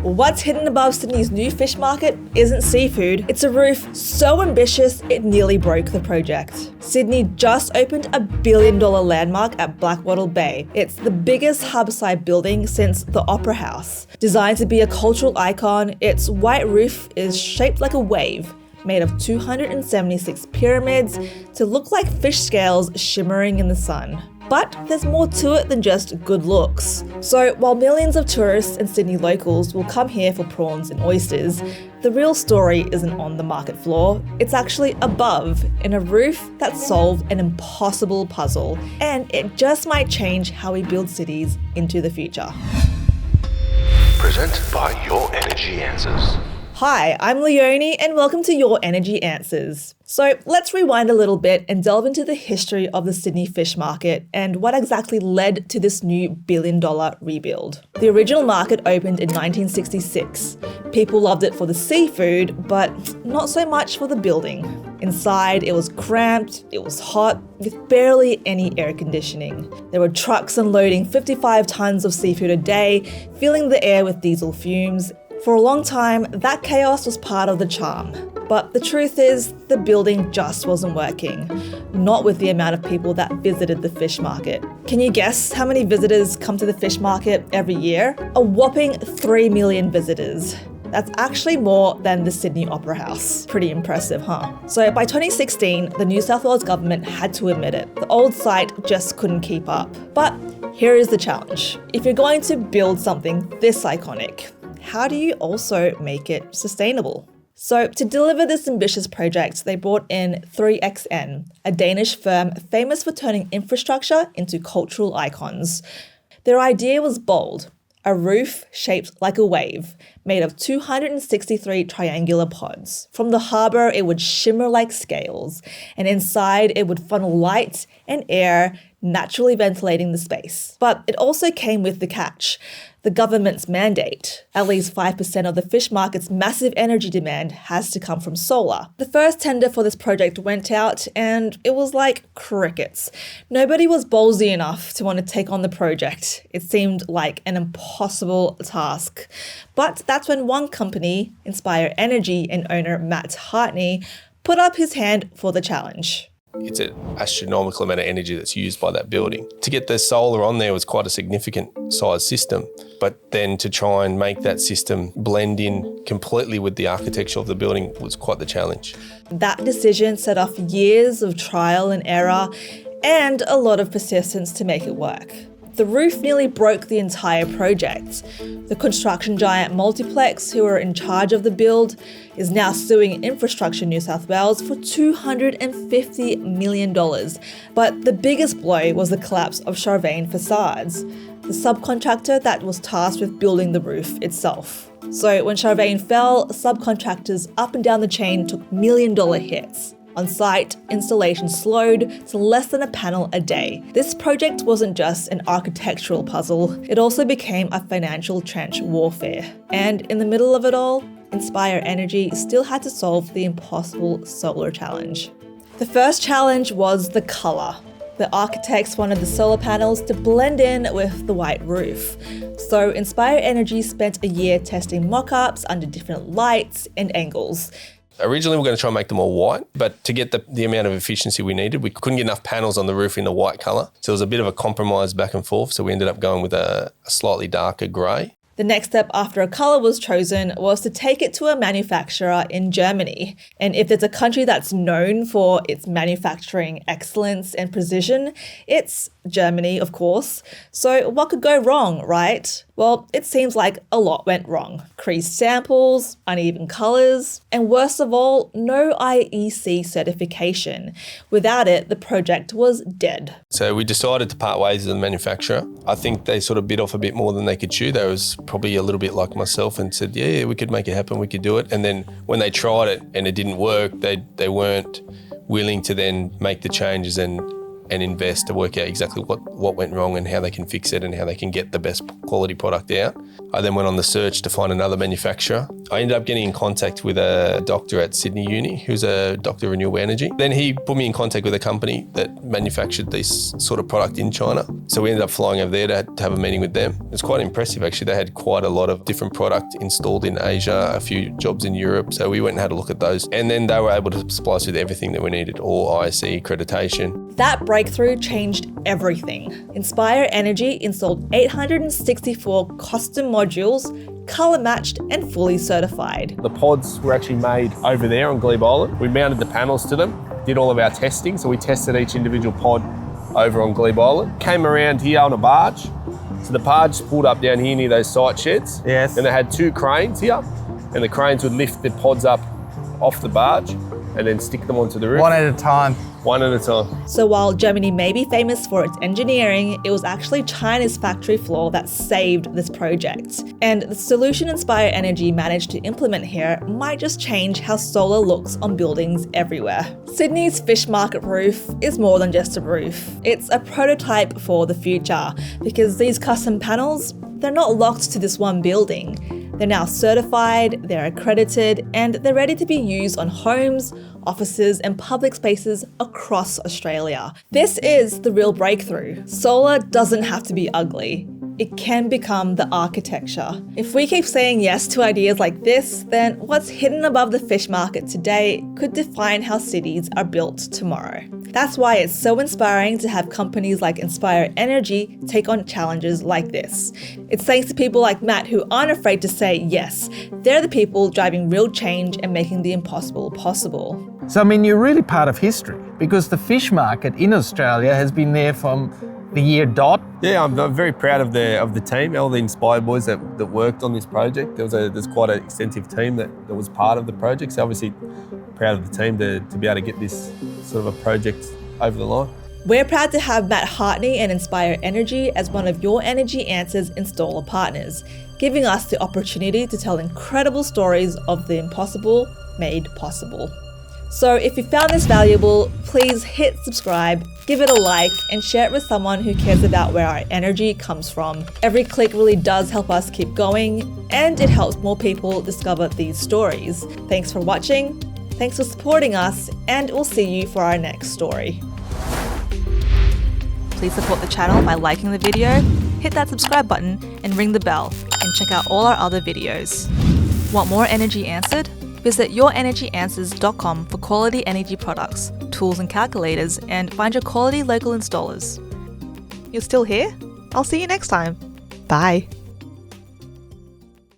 What's hidden above Sydney's new fish market isn't seafood, it's a roof so ambitious it nearly broke the project. Sydney just opened a $1 billion landmark at Blackwattle Bay. It's the biggest harborside building since the Opera House. Designed to be a cultural icon, its white roof is shaped like a wave, made of 276 pyramids to look like fish scales shimmering in the sun. But there's more to it than just good looks. So while millions of tourists and Sydney locals will come here for prawns and oysters, the real story isn't on the market floor. It's actually above, in a roof that solved an impossible puzzle. And it just might change how we build cities into the future. Presented by Your Energy Answers. Hi, I'm Leonie and welcome to Your Energy Answers. So let's rewind a little bit and delve into the history of the Sydney fish market and what exactly led to this new $1 billion rebuild. The original market opened in 1966. People loved it for the seafood, but not so much for the building. Inside, it was cramped, it was hot, with barely any air conditioning. There were trucks unloading 55 tons of seafood a day, filling the air with diesel fumes. For a long time, that chaos was part of the charm. But the truth is, the building just wasn't working. Not with the amount of people that visited the fish market. Can you guess how many visitors come to the fish market every year? A whopping 3 million visitors. That's actually more than the Sydney Opera House. Pretty impressive, huh? So by 2016, the New South Wales government had to admit it. The old site just couldn't keep up. But here is the challenge. If you're going to build something this iconic, how do you also make it sustainable? So to deliver this ambitious project, they brought in 3XN, a Danish firm famous for turning infrastructure into cultural icons. Their idea was bold, a roof shaped like a wave, made of 263 triangular pods. From the harbour, it would shimmer like scales, and inside it would funnel light and air, naturally ventilating the space. But it also came with the catch. The government's mandate. At least 5% of the fish market's massive energy demand has to come from solar. The first tender for this project went out and it was like crickets. Nobody was ballsy enough to want to take on the project. It seemed like an impossible task. But that's when one company, Inspire Energy and owner Matt Hartney, put up his hand for the challenge. It's an astronomical amount of energy that's used by that building. To get the solar on there was quite a significant size system, but then to try and make that system blend in completely with the architecture of the building was quite the challenge. That decision set off years of trial and error and a lot of persistence to make it work. The roof nearly broke the entire project. The construction giant Multiplex, who were in charge of the build, is now suing Infrastructure New South Wales for $250 million. But the biggest blow was the collapse of Charvain Facades, the subcontractor that was tasked with building the roof itself. So when Charvain fell, subcontractors up and down the chain took $1 million hits. On site, installation slowed to less than a panel a day. This project wasn't just an architectural puzzle, it also became a financial trench warfare. And in the middle of it all, Inspire Energy still had to solve the impossible solar challenge. The first challenge was the colour. The architects wanted the solar panels to blend in with the white roof. So Inspire Energy spent a year testing mock-ups under different lights and angles. Originally, we were going to try and make them all white, but to get the amount of efficiency we needed, we couldn't get enough panels on the roof in the white colour. So it was a bit of a compromise back and forth. So we ended up going with a slightly darker grey. The next step after a colour was chosen was to take it to a manufacturer in Germany. And if there's a country that's known for its manufacturing excellence and precision, it's Germany, of course. So what could go wrong, right? Well, it seems like a lot went wrong. Creased samples, uneven colours, and worst of all, no IEC certification. Without it, the project was dead. So we decided to part ways with the manufacturer. I think they sort of bit off a bit more than they could chew. They was probably a little bit like myself and said, yeah, we could make it happen, we could do it. And then when they tried it and it didn't work, they weren't willing to then make the changes and invest to work out exactly what went wrong and how they can fix it and how they can get the best quality product out. I then went on the search to find another manufacturer I ended up getting in contact with a doctor at Sydney Uni, who's a doctor of renewable energy. Then he put me in contact with a company that manufactured this sort of product in China. So we ended up flying over there to have a meeting with them. It's quite impressive, actually. They had quite a lot of different product installed in Asia, a few jobs in Europe. So we went and had a look at those. And then they were able to supply us with everything that we needed, all ISE accreditation. That breakthrough changed everything. Inspire Energy installed 864 custom modules, colour matched and fully certified. The pods were actually made over there on Glebe Island. We mounted the panels to them, did all of our testing. So we tested each individual pod over on Glebe Island. Came around here on a barge. So the barge pulled up down here near those site sheds. Yes. And they had 2 cranes here, and the cranes would lift the pods up off the barge and then stick them onto the roof. One at a time. One at a time. So while Germany may be famous for its engineering, it was actually China's factory floor that saved this project. And the solution Inspire Energy managed to implement here might just change how solar looks on buildings everywhere. Sydney's fish market roof is more than just a roof. It's a prototype for the future, because these custom panels, they're not locked to this one building. They're now certified, they're accredited, and they're ready to be used on homes, offices, and public spaces across Australia. This is the real breakthrough. Solar doesn't have to be ugly. It can become the architecture. If we keep saying yes to ideas like this, then what's hidden above the fish market today could define how cities are built tomorrow. That's why it's so inspiring to have companies like Inspire Energy take on challenges like this. It's thanks to people like Matt who aren't afraid to say yes. They're the people driving real change and making the impossible possible. So, I mean, you're really part of history, because the fish market in Australia has been there from the year dot. Yeah, I'm very proud of the team, all the Inspire boys that worked on this project. There's quite an extensive team that was part of the project. So obviously proud of the team to be able to get this sort of a project over the line. We're proud to have Matt Hartney and Inspire Energy as one of Your Energy Answers installer partners, giving us the opportunity to tell incredible stories of the impossible made possible. So if you found this valuable, please hit subscribe, give it a like, and share it with someone who cares about where our energy comes from. Every click really does help us keep going, and it helps more people discover these stories. Thanks for watching, thanks for supporting us, and we'll see you for our next story. Please support the channel by liking the video, hit that subscribe button, and ring the bell, and check out all our other videos. Want more Energy Answered? Visit yourenergyanswers.com for quality energy products, tools and calculators, and find your quality local installers. You're still here? I'll see you next time. Bye.